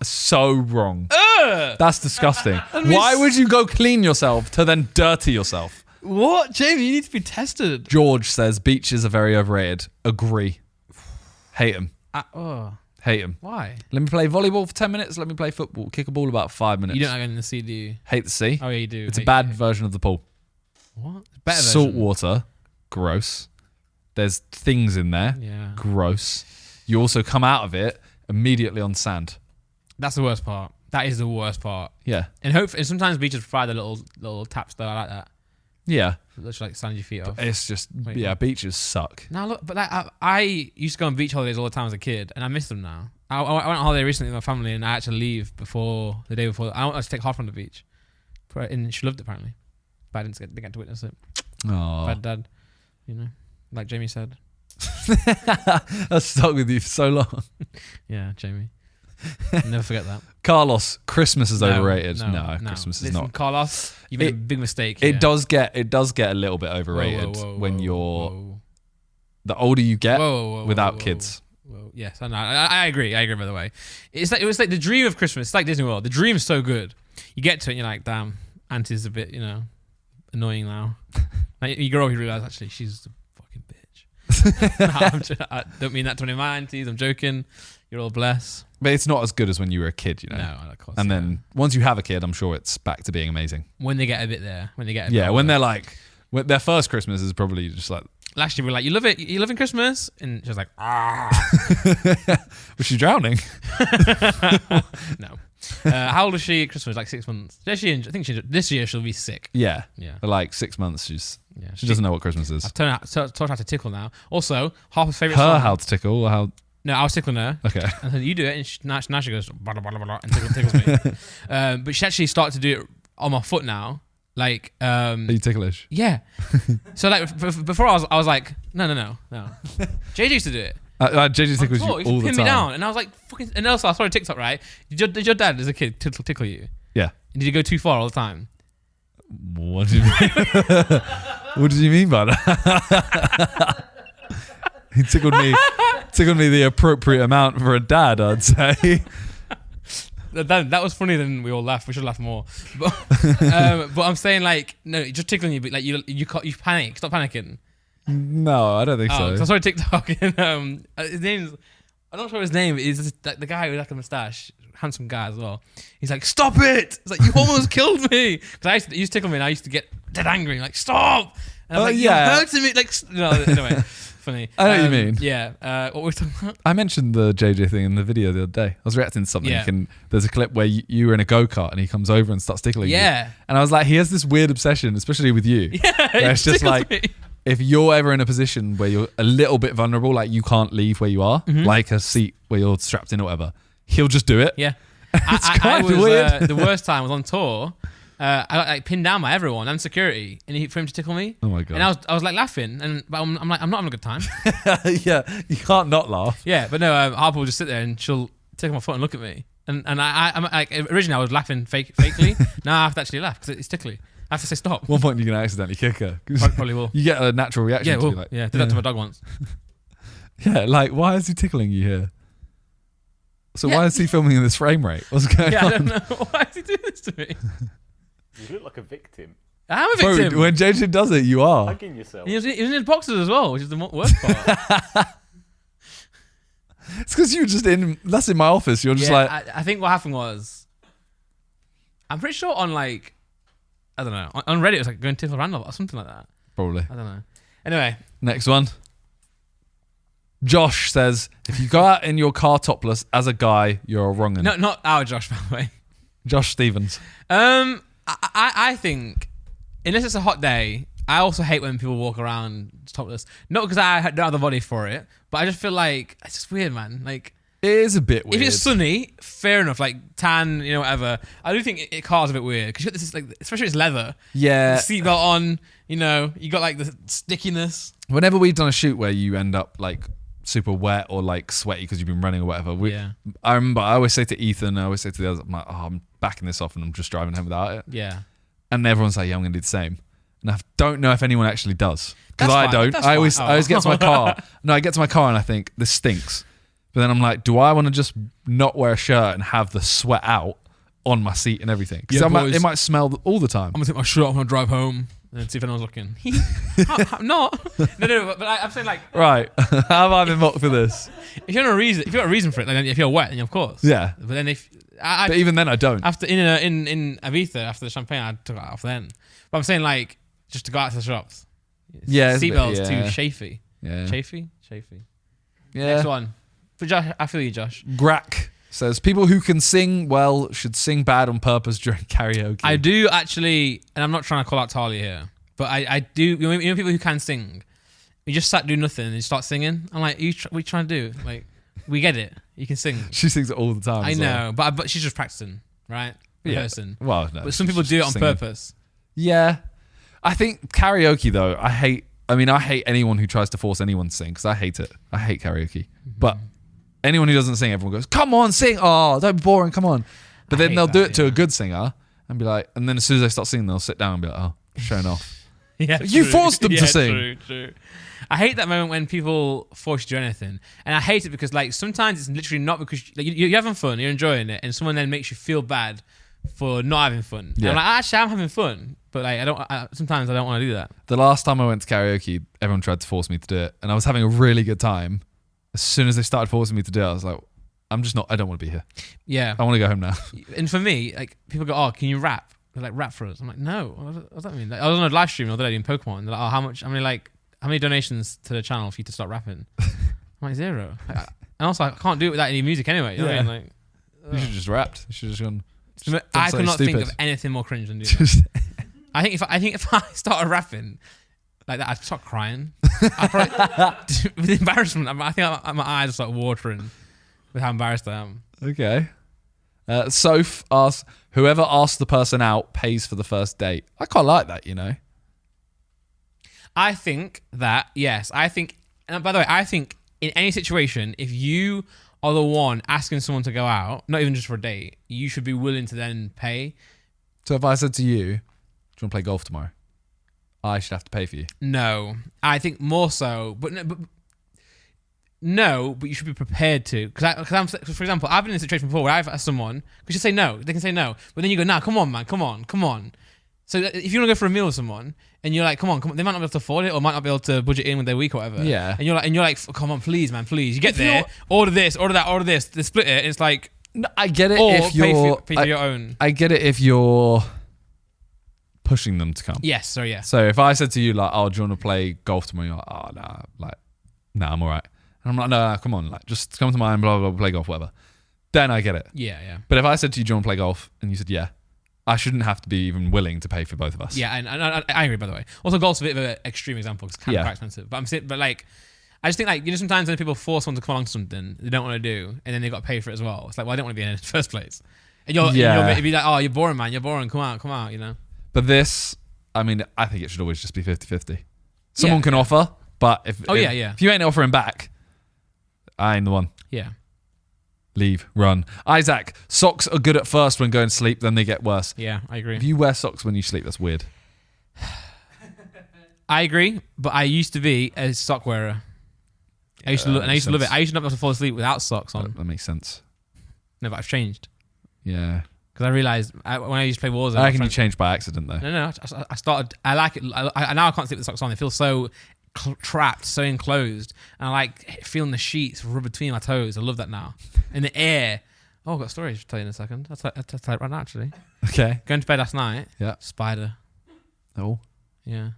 so wrong. That's disgusting. Why would you go clean yourself to then dirty yourself? What? Jamie, you need to be tested. George says beaches are very overrated. Agree. Hate them. Hate them. Why? Let me play volleyball for 10 minutes. Let me play football. Kick a ball about 5 minutes. You don't like going in the sea, do you? Hate the sea. Oh, yeah, you do. It's a bad version of the pool. What? Better Salt version. water. Gross. There's things in there. Yeah. Gross. You also come out of it immediately on sand. That's the worst part. That is the worst part. Yeah. And sometimes beaches provide the little taps though. I like that. Yeah. Literally like sand your feet off. It's just, beaches suck. Now look, but like I used to go on beach holidays all the time as a kid, and I miss them now. I went on holiday recently with my family, and I had to leave the day before. I wanted to take half on the beach, and she loved it apparently, but I didn't get to witness it. Oh. Bad dad, like Jamie said. That's stuck with you for so long. Yeah, Jamie. Never forget that. Carlos, Christmas is overrated. No, Christmas is Listen, not. Carlos, you made a big mistake here. It does get a little bit overrated when you're the older you get without kids. Whoa. Yes, I agree. I agree. By the way, it was like the dream of Christmas. It's like Disney World. The dream is so good. You get to it, and you're like, damn, Auntie's a bit, annoying now. Like, you grow up, you realize actually she's a fucking bitch. I don't mean that to any of my aunties. I'm joking. You're all blessed. But it's not as good as when you were a kid, No, of course. And then once you have a kid, I'm sure it's back to being amazing. When they get a bit there, when they're like, their first Christmas is probably just like. Last year we were like, you love it, you loving Christmas, and she was like, Was she drowning? No. How old was she at Christmas? Like 6 months. I think this year she'll be sick. Yeah. Yeah. For like 6 months, she doesn't know what Christmas is. I've taught her how to tickle now. Also, Harper's favourite Her song. how to tickle or how? No, I was tickling her. Okay. And then you do it, and now she goes, blah, blah, blah, blah, and tickles me. But she actually started to do it on my foot now. Like, Are you ticklish? Yeah. So like before I was like, no. JJ used to do it. JJ tickles you all the time. Pin me down, and I was like, fucking. And also I saw a TikTok, right? Did your dad as a kid tickle you? Yeah. Did you go too far all the time? What do you mean? What did you mean by that? He tickled me the appropriate amount for a dad, I'd say. That was funny. Then we all laughed. We should laugh more. But I'm saying like, no, just tickling you, but like you panic. Stop panicking. No, I don't think so. So I saw a TikTok, and his name's, I'm not sure his name. Is the guy with like a mustache, handsome guy as well. He's like, stop it! It's like, you almost killed me. Because he used to tickle me, and I used to get dead angry, like, stop! And I was like, yeah. You're hurting me. Like, no, anyway, funny. I know what you mean. Yeah. What were we talking about? I mentioned the JJ thing in the video the other day. I was reacting to something, and there's a clip where you were in a go-kart, and he comes over and starts tickling you. Yeah. And I was like, he has this weird obsession, especially with you. Yeah. Where it's just like, me. If you're ever in a position where you're a little bit vulnerable, like you can't leave where you are, like a seat where you're strapped in or whatever, he'll just do it. Yeah. It's I kind of was, weird. the worst time was on tour. I got like pinned down by everyone and security, and for him to tickle me. Oh my god! And I was like laughing, but I'm like, I'm not having a good time. Yeah, you can't not laugh. Yeah, but no, Harper will just sit there and she'll take my foot and look at me, and I'm like, originally I was laughing fakely. Now I have to actually laugh because it's tickly. I have to say stop. One point you're gonna accidentally kick her. Probably will. You get a natural reaction. Yeah, like, did that to my dog once. Yeah, like why is he tickling you here? So why is he filming in this frame rate? What's going on? I don't know. Why is he doing this to me? You look like a victim. I'm a victim. Bro, when JJ does it, you are. Hugging yourself. He was in his boxers as well, which is the worst part. It's because you're just that's in my office. You're just like. I think what happened was, I'm pretty sure on like, I don't know, on Reddit it was like going tickle Randolph or something like that. Probably. I don't know. Anyway. Next one. Josh says, if you go out in your car topless as a guy, you're a wrong'un. No, not our Josh, by the way. Josh Stevens. I think, unless it's a hot day, I also hate when people walk around topless. Not because I don't have the body for it, but I just feel like it's just weird, man. Like, it is a bit weird. if it's sunny, fair enough. Like tan, whatever. I do think it car's a bit weird because this is like, especially if it's leather. Yeah. The seatbelt on. You got like the stickiness. Whenever we've done a shoot where you end up like super wet or like sweaty because you've been running or whatever. I remember I always say to Ethan, I always say to the others, I'm like, I'm backing this off and I'm just driving home without it. Yeah. And everyone's like, yeah, I'm going to do the same. And I don't know if anyone actually does. Because That's I fine. don't. That's I always fine. get to my car. No, I get to my car and I think, this stinks. But then I'm like, do I want to just not wear a shirt and have the sweat out on my seat and everything? Because it might smell all the time. I'm gonna take my shirt off when I drive home and see if anyone's looking. I'm not. No. But I'm saying like, Right. How have I been mocked for this? if you have a reason, if you got a reason for it, like if you're wet, then of course. Yeah. But then But even then, I don't. after in Ibiza after the champagne, I took it off then. But I'm saying like just to go out to the shops. Yeah, it's a bit- Seatbelts too yeah. chafy. Yeah. Chafy. Yeah. Next one. For Josh, I feel you, Josh. Grack says people who can sing well should sing bad on purpose during karaoke. I do actually, and I'm not trying to call out Talia here, but I do. You know people who can sing. You just sat doing nothing and you start singing. I'm like, what are you trying to do? Like, we get it. You can sing. She sings it all the time. I as know, well. but she's just practicing, right? Yeah. Person. Well, no. But some she's people do it just on singing. purpose. Yeah. I think karaoke, though, I hate anyone who tries to force anyone to sing because I hate it. I hate karaoke. But anyone who doesn't sing, everyone goes, come on, sing. Oh, don't be boring. Come on. But then they'll do it to a good singer and be like, and then as soon as they start singing, they'll sit down and be like, oh, showing off. Yeah, You forced them to sing. True. I hate that moment when people force you to do anything, and I hate it because like sometimes it's literally not because like, you're having fun, you're enjoying it, and someone then makes you feel bad for not having fun. Yeah. And I'm like, actually, I'm having fun, but like sometimes I don't want to do that. The last time I went to karaoke, everyone tried to force me to do it, and I was having a really good time. As soon as they started forcing me to do it, I was like, I don't want to be here. Yeah, I want to go home now. and for me, like people go, oh, can you rap? They're like, rap for us. I'm like, no, what does that mean? Like, I was on a live stream the other day in Pokemon. They're like, oh, how many donations to the channel for you to start rapping? I'm like, 0. Like, and also, I can't do it without any music anyway. You know what I mean? Like, You should have just rapped. You should have just gone. I could not think stupid. of anything more cringe than doing that. I think if I started rapping like that, I'd start crying. I'd probably, with embarrassment, I think my eyes are start watering with how embarrassed I am. Okay. Soph asks, whoever asks the person out pays for the first date. I quite like that, you know. I think that, yes. And by the way, I think in any situation, if you are the one asking someone to go out, not even just for a date, you should be willing to then pay. So if I said to you, do you want to play golf tomorrow? I should have to pay for you. No. I think more so, but you should be prepared to. Because for example, I've been in a situation before where I've asked someone, because you say no, they can say no, but then you go, nah, come on, man, come on. So if you want to go for a meal with someone, and you're like, come on, they might not be able to afford it, or might not be able to budget in with their week or whatever. Yeah. And you're like, come on, please, man, please. You get there, order this, order that, order this. They split it, and it's like, No, I get it or if you're. pay for your own. I get it if you're pushing them to come. Yes, so yeah. So if I said to you like, "Oh, do you want to play golf tomorrow?" You're like, "Oh, nah, I'm all right." And I'm like, "No, come on, like, just come to mine, blah blah blah, play golf, whatever." Then I get it. Yeah. But if I said to you, "Do you want to play golf?" and you said, "Yeah," I shouldn't have to be even willing to pay for both of us. Yeah, and I agree, by the way. Also, golf's a bit of an extreme example because it's kind of quite expensive. But I'm saying, like, I just think, like, you know, sometimes when people force someone to come along to something they don't want to do, and then they got to pay for it as well. It's like, well, I don't want to be in it in the first place. And you'll be like, oh, you're boring, man. You're boring. Come out, you know? But this, I mean, I think it should always just be 50-50. Someone can offer, but if you ain't offering back, I ain't the one. Yeah. Leave, run. Isaac, socks are good at first when going to sleep, then they get worse. Yeah, I agree. If you wear socks when you sleep, that's weird. I agree, but I used to be a sock wearer. I used to love it. I used to not be able to fall asleep without socks on. That makes sense. No, but I've changed. Yeah. Because I realised when I used to play Warzone. I reckon you changed by accident, though. No. I started. I like it. Now I can't sleep with socks on. They feel so trapped, so enclosed, and I like feeling the sheets rub between my toes. I love that now. In the air. Oh, I've got a story to tell you in a second. I'll tell it right now, actually. Okay. Going to bed last night. Yeah. Spider. Oh. Yeah.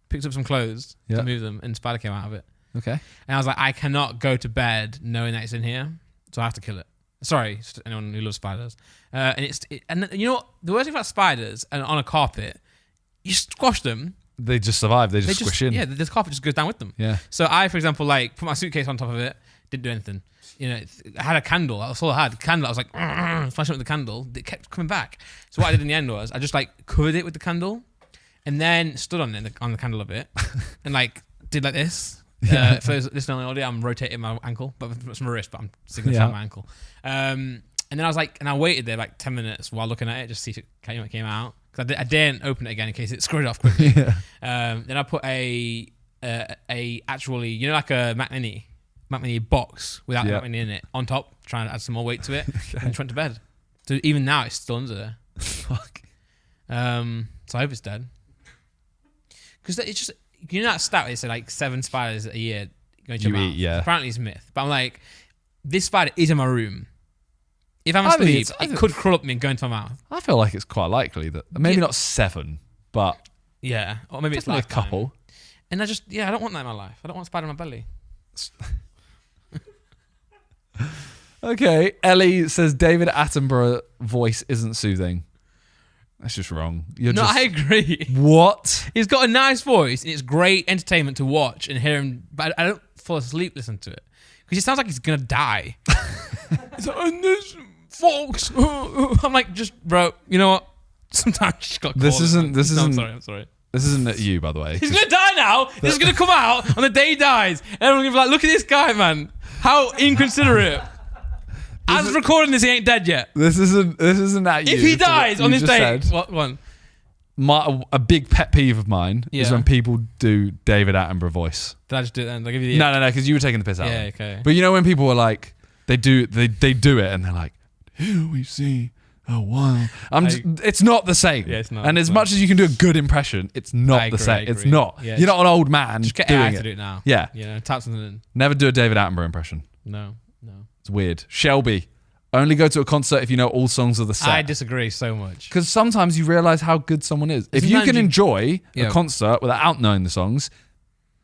Picked up some clothes Yeah. to move them, and spider came out of it. Okay. And I was like, I cannot go to bed knowing that it's in here, so I have to kill it. Sorry, to anyone who loves spiders. And you know what? The worst thing about spiders and on a carpet, you squash them. They just survive. They just squish in. Yeah, the carpet just goes down with them. Yeah. So I, for example, like put my suitcase on top of it, didn't do anything. You know, I had a candle. That's all I had. Candle. I was like, flashing it with the candle. It kept coming back. So what I did in the end was I just like covered it with the candle, and then stood on it on the candle a bit, and like did like this. For this only audio, I'm rotating my ankle, but it's my wrist, but I'm signifying my ankle. And then I was like, and I waited there like 10 minutes while looking at it, just to see if it came out. Because I didn't open it again in case it screwed off quickly. Then I put a actually, you know, like a Mac Mac Mini box without the Yeah. Mac Mini in it on top, trying to add some more weight to it, and just went to bed. So even now, it's still under there. Fuck. So I hope it's dead. Because it's just, you know that stat where they say like 7 spiders a year go into your You mouth? eat, yeah. Apparently it's a myth. But I'm like, this spider is in my room. If I'm I think asleep, it's- it could crawl up me and go into my mouth. I feel like it's quite likely that maybe Yeah. not 7, but Yeah. Or maybe it's definitely like a couple. And I don't want that in my life. I don't want a spider in my belly. Okay, Ellie says David Attenborough voice isn't soothing. That's just wrong. I agree. What? He's got a nice voice, and it's great entertainment to watch and hear him. But I don't fall asleep listening to it because he sounds like he's gonna die. He's like, and this, folks. I'm like, just bro. You know what? Sometimes you just got. This isn't. I'm sorry. This isn't at you, by the way. He's gonna die now. This is gonna come out on the day he dies. Everyone's gonna be like, look at this guy, man. How inconsiderate. As recording this, he ain't dead yet. This isn't at you. If he dies on You this just day, said, what one? a big pet peeve of mine is Yeah. when people do David Attenborough voice. Did I just do it then? I'll give you the No, because you were taking the piss out. Yeah, of it. okay. But you know when people are like, they do it and they're like, here we see a wild. It's not the same. Yeah, it's not. And as much as you can do a good impression, it's not I the agree, same. I It's agree. not. Yeah, You're not an old man Just get doing AI it. to do it now. Yeah. You know, tap something in. Never do a David Attenborough impression. No. It's weird. Shelby, only go to a concert if you know all songs of the set. I disagree so much. Because sometimes you realize how good someone is. If you Sometimes can you- enjoy Yeah. a concert without knowing the songs,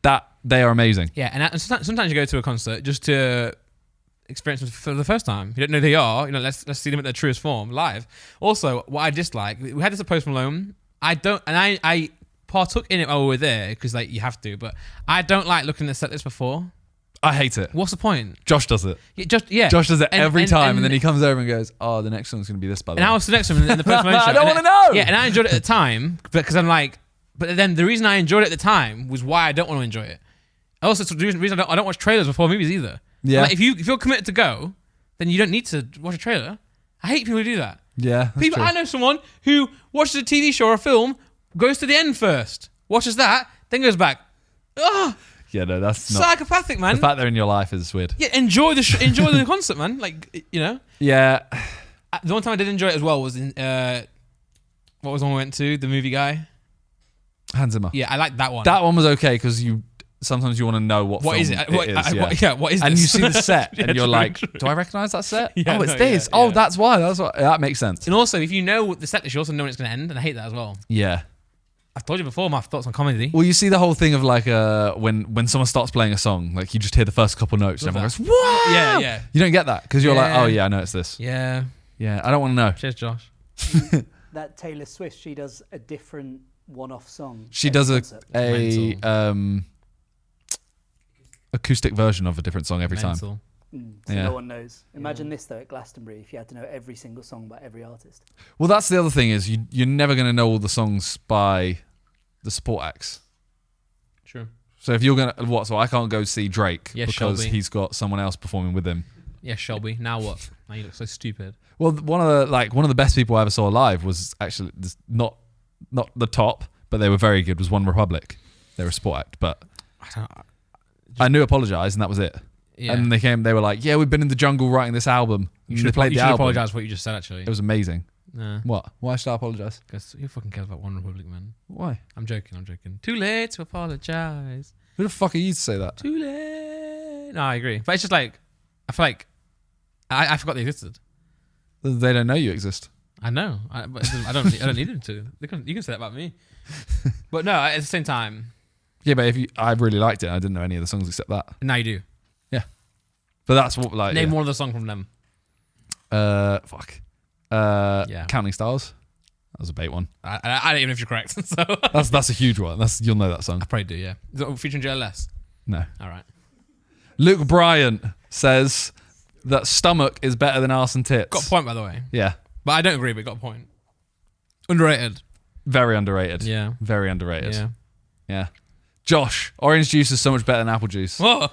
that they are amazing. Yeah, and sometimes you go to a concert just to experience them for the first time. You don't know who they are. You know, let's see them at their truest form live. Also, what I dislike, we had this at Post Malone. I partook in it while we were there because like you have to, but I don't like looking at the set list before. I hate it. What's the point? Josh does it. Yeah. Josh does it every time, and then and he comes over and goes, "Oh, the next song's going to be this." By the And way, I was next to him in the Post Malone show. I don't and wanna know. Yeah, and I enjoyed it at the time because I'm like, but then the reason I enjoyed it at the time was why I don't want to enjoy it. Also, it's the reason I don't watch trailers before movies either. Yeah. Like, if you're committed to go, then you don't need to watch a trailer. I hate people who do that. yeah, that's true. I know someone who watches a TV show or a film, goes to the end first, watches that, then goes back. Oh, Yeah, no, that's not. psychopathic, man. The fact they're in your life is weird. Yeah, enjoy the concert, man. Like, you know. Yeah, The one time I did enjoy it as well was in what was the one we went to? The movie guy. Hans Zimmer. Yeah, I like that one. That one was okay because sometimes you want to know what What film is it? What is this? And you see the set, Yeah, and you're true, like, true. "Do I recognize that set? Yeah, oh, it's no, this. yeah, Oh, yeah. that's why. That's why. That makes sense." And also, if you know the set list, you also know when it's going to end, and I hate that as well. Yeah. I've told you before my thoughts on comedy. Well, you see the whole thing of like when someone starts playing a song, like you just hear the first couple notes, and everyone Love goes, "What?" Yeah, yeah. You don't get that because you're like, Yeah. "Oh yeah, I know it's this." Yeah. Yeah, I don't want to know. Cheers, Josh. That Taylor Swift, she does a different one-off song. She every does concert. a acoustic version of a different song every time. Mental. So Yeah. no one knows. Imagine this though at Glastonbury, if you had to know every single song by every artist. Well, that's the other thing is you're never going to know all the songs by the support acts. True. So if you're gonna so I can't go see Drake Yes, because Shelby. he's got someone else performing with him. Yeah, Shelby. Now what? Now you look so stupid. Well, one of the best people I ever saw live was actually not the top, but they were very good. Was One Republic. They were a support act, but I knew Apologize, and that was it. Yeah. And they were like, "Yeah, we've been in the jungle writing this album." you And should they played the album. apologize for what you just said. Actually, It was amazing. nah, What? Why should I apologize? because who fucking cares about One Republic, man? Why? I'm joking. Too late to apologize. Who the fuck are you to say that? Too late. No, I agree. But it's just like I feel like I forgot they existed. They don't know you exist. I know. But I don't need them to. You can say that about me. But no, at the same time, Yeah, but I really liked it. I didn't know any of the songs except that. now you do. But that's what like Name one of the song from them. fuck. Yeah. Counting Stars. That was a bait one. I don't even know if you're correct. So That's a huge one. You'll know that song. I probably do. Yeah. Is it featuring JLS? No. All right. Luke Bryant says that stomach is better than arse and tits. Got a point, by the way. Yeah. But I don't agree. But got a point. Underrated. Very underrated. Yeah. Very underrated. Yeah. Yeah. Josh, orange juice is so much better than apple juice. Whoa.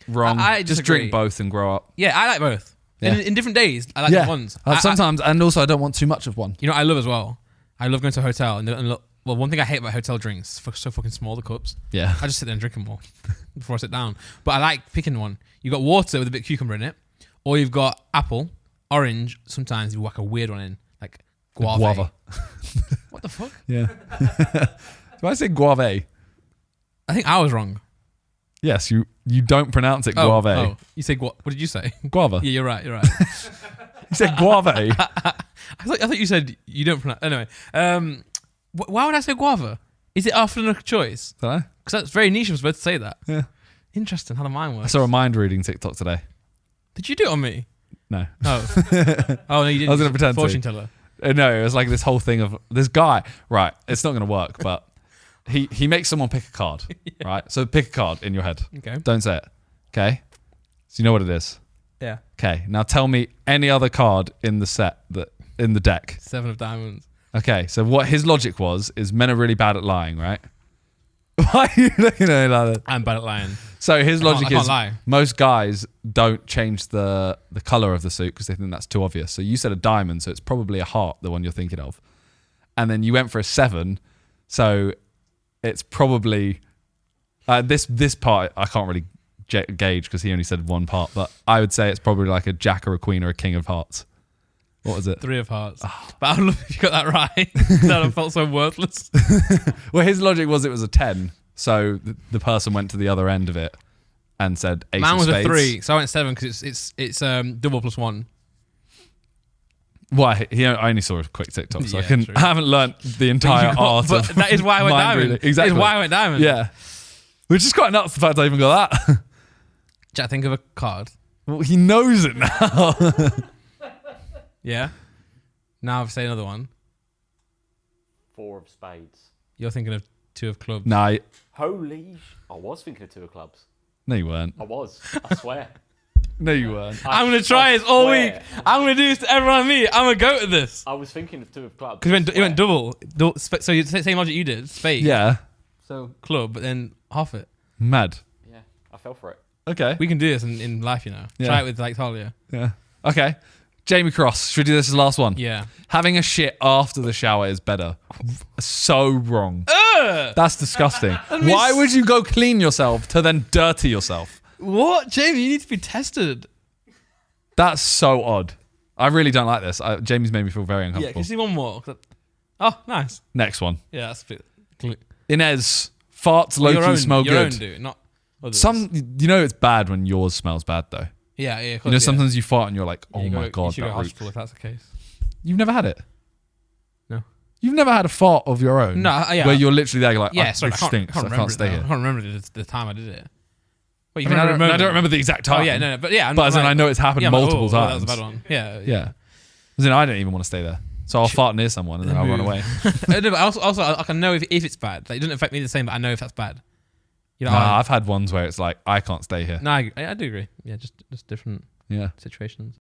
Wrong. I Just disagree. drink both and grow up. Yeah, I like both. Yeah. In different days, I like the ones. Sometimes, and also I don't want too much of one. You know what I love as well? I love going to a hotel and Well, one thing I hate about hotel drinks, so fucking small, the cups. Yeah. I just sit there and drink them all before I sit down. But I like picking one. You got water with a bit of cucumber in it, or you've got apple, orange. Sometimes you whack a weird one in, like guava. What the fuck? Yeah. Do I say guave? I think I was wrong. Yes, you don't pronounce it guave. Oh, you say what did you say? Guava. Yeah, you're right. You're right. You said guave. I thought you said you don't pronounce. Anyway, why would I say guava? Is it often a choice? Don't know. Because that's very niche. I'm supposed to say that. Yeah. Interesting how the mind I works. saw a mind reading TikTok today. Did you do it on me? No. Oh. Oh no, you didn't. I was gonna pretend to. Fortune teller. No, it was like this whole thing of this guy. Right, it's not going to work, but he makes someone pick a card. Right, so pick a card in your head. Okay. Don't say it. Okay. So you know what it is. Yeah. Okay. Now tell me any other card in the set in the deck. 7 of diamonds. Okay. So what his logic was is men are really bad at lying, right? Why are you looking at me like that? I'm bad at lying. So his logic I can't is lie. most guys don't change the color of the suit because they think that's too obvious. So you said a diamond, so it's probably a heart, the one you're thinking of. And then you went for a 7, so it's probably this part I can't really gauge because he only said one part, but I would say it's probably like a jack or a queen or a king of hearts. What was it? 3 of hearts. But I would love if you got that right. That I felt so worthless. Well, his logic was it was a 10, so the person went to the other end of it and said ace Mine of was spades. a 3, so I went 7 because it's double plus 1. Why? I only saw a quick TikTok, so Yeah, I true. haven't learnt the entire art But of that is why I went mind diamond. reading. Exactly. That is why I went diamond. Yeah. Which is quite nuts, the fact I even got that. Jack, think of a card. Well, he knows it now. Yeah. Now I've said another one. 4 of spades. You're thinking of 2 of clubs. No, Holy I was thinking of 2 of clubs. no, you weren't. I was. I swear. No, you weren't. I'm going to try this all week. swear. I'm going to do this to everyone I meet. I'm going to go to this. I was thinking of 2 of clubs. Because I he went swear. double. So you same logic you did. Spade. Yeah. So club, but then half it. Mad. Yeah, I fell for it. Okay. We can do this in life, you know. Yeah. Try it with like Talia. Yeah. Okay. Jamie Cross. Should we do this as the last one? Yeah. Having a shit after the shower is better. So wrong. That's disgusting. Why would you go clean yourself to then dirty yourself? What? Jamie, you need to be tested. That's so odd. I really don't like this. Jamie's made me feel very Yeah, uncomfortable. can you see one more? Oh, nice. Next one. Yeah, that's a bit... Inez. Farts low-key smell your good. own do, not others. You know it's bad when yours smells bad though. Yeah, yeah. You know, sometimes you fart and you're like, oh my You god, should go that to root. hospital if that's the case. You've never had it? No. You've never had a fart of your own? No, yeah. Where you're literally there, you're like, Yeah, oh, sorry, it stinks, I can't stay it now. here. I can't remember the time I did it. Well, you I can don't, I don't remember the exact time. Oh yeah, no, but yeah. But as in, I know it's happened multiple That times. was a bad one. Yeah, Yeah. As in, I don't even want to stay there. So I'll fart near someone and then I'll run away. No, but also, I can know if it's bad. Like, it doesn't affect me the same, but I know if that's bad. You know, Nah, I've had ones where it's like, I can't stay here. no, I do agree. Yeah, just different Yeah. situations.